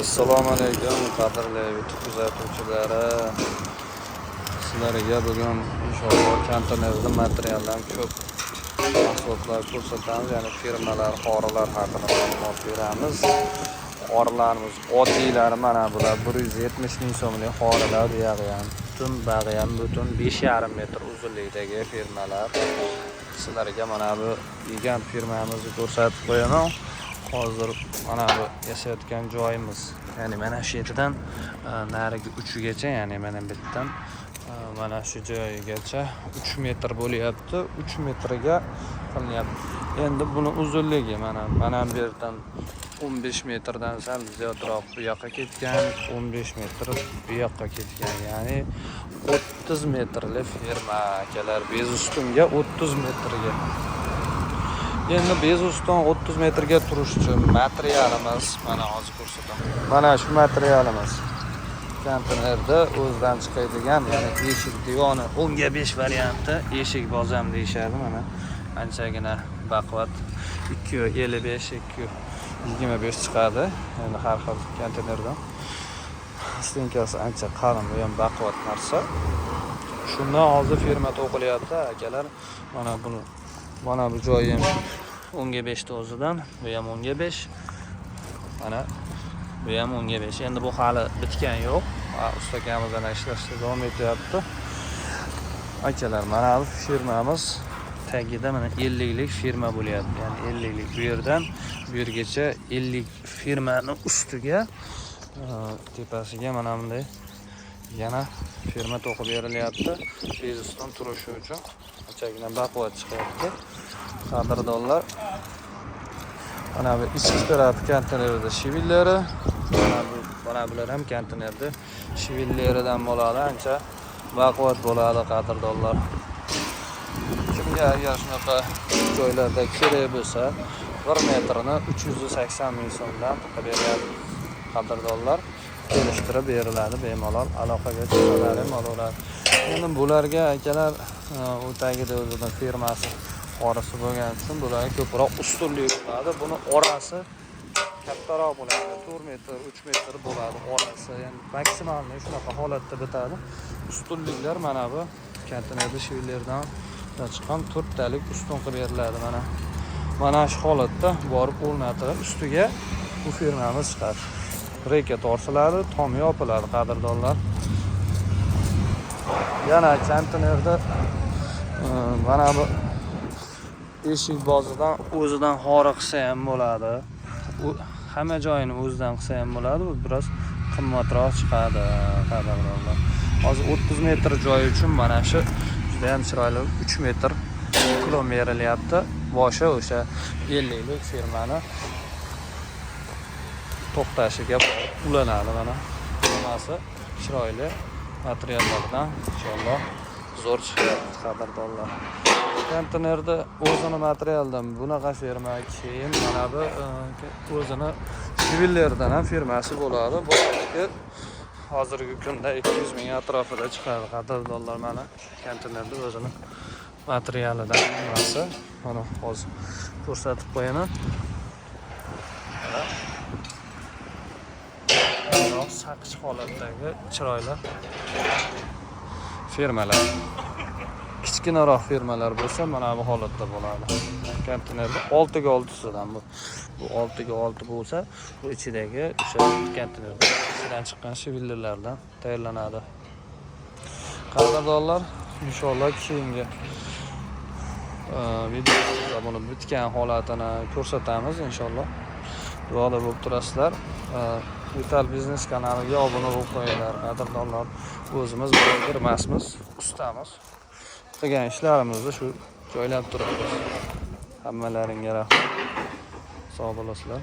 Assalomu alaykum qadrli YouTube kuzatuvchilari. Sizlarga bugun inshaalloh konteynerda materiallar ko'p mahsulotlar ko'rsatamiz, ya'ni firmalar, xorilar haqida ma'lumot beramiz. Xorilarimiz oddiylari mana bular 170 ming so'mlik xorilar, deyarli butun bag'yan butun 5,5 metr uzunlikdagi firmalar. Sizlarga mana bu gigant firmamizni ko'rsatib qo'yaman. Hozir mana bu yashayotgan joyimiz, ya'ni mana shu yerdan narigi uchigacha, ya'ni mana bu yerdan mana shu joyigacha 3 metr bo'lyapti. 3 metrga qilinyapti. Endi buni uzunligi mana bu yerdan 15 metrdan sal ziyodroq bu yoqqa ketgan, 15 metr bu yoqqa ketgan, ya'ni 30 metrli firma akalar. Bezustunga 30 metrga. Endi bezuston 30 metrga turish uchun materialimiz mana hozir ko'rsataman. Mana shu materialimiz konteynerda o'zidan chiqadigan, ya'ni eshik divoni 10/5 varianti, eshik bozam deyishadi. Mana anchagina baquvvat 2.55 2.25 chiqadi. Endi har xil konteynerdan. Stenkasi ancha qalin, bu ham baquvvat narsa. Shundan hozir firma to'qilyapti akalar. Mana bu joyi ham 10/5 ta o'zidan, bu ham 10/5. Mana bu ham 10/5. Endi bu hali bitgan yo'q. Ustakamizdan ishlashda davom etyapti. Akalar, mana bu firmamiz tagida mana 50 lik firma bo'lyapti. Ya'ni 50 lik bu yerdan bu yergacha 50 firmani ustiga tepasiga mana bunday yana firma to'qib berilyapti. Bezuston turishi uchun anchagina baquvvat chiqyapti. Qadrdonlar, mana bu ichki taraf konteynerda shivillari, mana bular ham konteynerda shivillaridan bo'ladi, ancha baquvvat bo'ladi qadrdonlar. Kimga agar shunaqa joylarda kerak bo'lsa, 1 metrini 380 ming so'mdan beryapti qadrdonlar. Kelishtirib beriladi, bemalol aloqaga chiqishlari ma'lumot. Endi bularga akalar u tagida o'zining firmasi orasi bo'lgani uchun bularga ko'proq ustunlik bo'ladi. Buni orasi kattaroq bo'ladi, 4 metr, 3 metr bo'ladi orasi. Ya'ni maksimalni shunaqa holatda bitadi. Ustunliklar mana bu konteynerda shivlardan chiqqan 4 talik ustun qilib beriladi. Mana shu holatda borib o'rnatilib ustiga bu firmamiz chiqadi. Reka tortiladi, tom yopiladi qadrdonlar. Yana konteynerda mana bu eshik bozidan o'zidan xori qilsa ham bo'ladi. U hamma joyini o'zidan qilsa ham bo'ladi. Bu biroz qimmatroq chiqadi qadrdonlar. Hozir 30 metr joy uchun mana shu juda ham chiroyli 3 metr klon berilyapti. Boshi o'sha 50 lik firmani to'xtashiga ulanadi. Mana hammasi chiroyli materiallardan inshaalloh zo'r chiqyapti qadrdonlar. Konteynerda o'zini materialdan bunaqa firma, keyin mana bu o'zini shivillaridan ham firmasi bo'ladi. Bu hozirgi kunda 200 ming atrofida chiqadi qadrdonlar. Mana konteynerda o'zini materialidan firmasi. Mana hozir ko'rsatib qo'yaman. Saqich holatdagi chiroyli firmalar. Kichkinaroq firmalar bo'lsa mana bu holatda bo'ladi. Konteynerda 6 ga 6 sidan bu 6 ga 6 bo'lsa, bu ichidagi o'sha konteynerda ichidan chiqqan shivillardan tayyorlanadi. Qadrdonlar, inshaalloh keyingi videoda buni bitgan holatini ko'rsatamiz inshaalloh. Duoda bo'lib turasizlar. Vital Biznes kanaliga obuna bo'lib qo'yinglar qadrdonlar. O'zimiz bloger emasmiz, ustamiz. Qilgan ishlarimizni shu joylab turamiz. Hammalaringga rahmat. Sog' bo'lasizlar.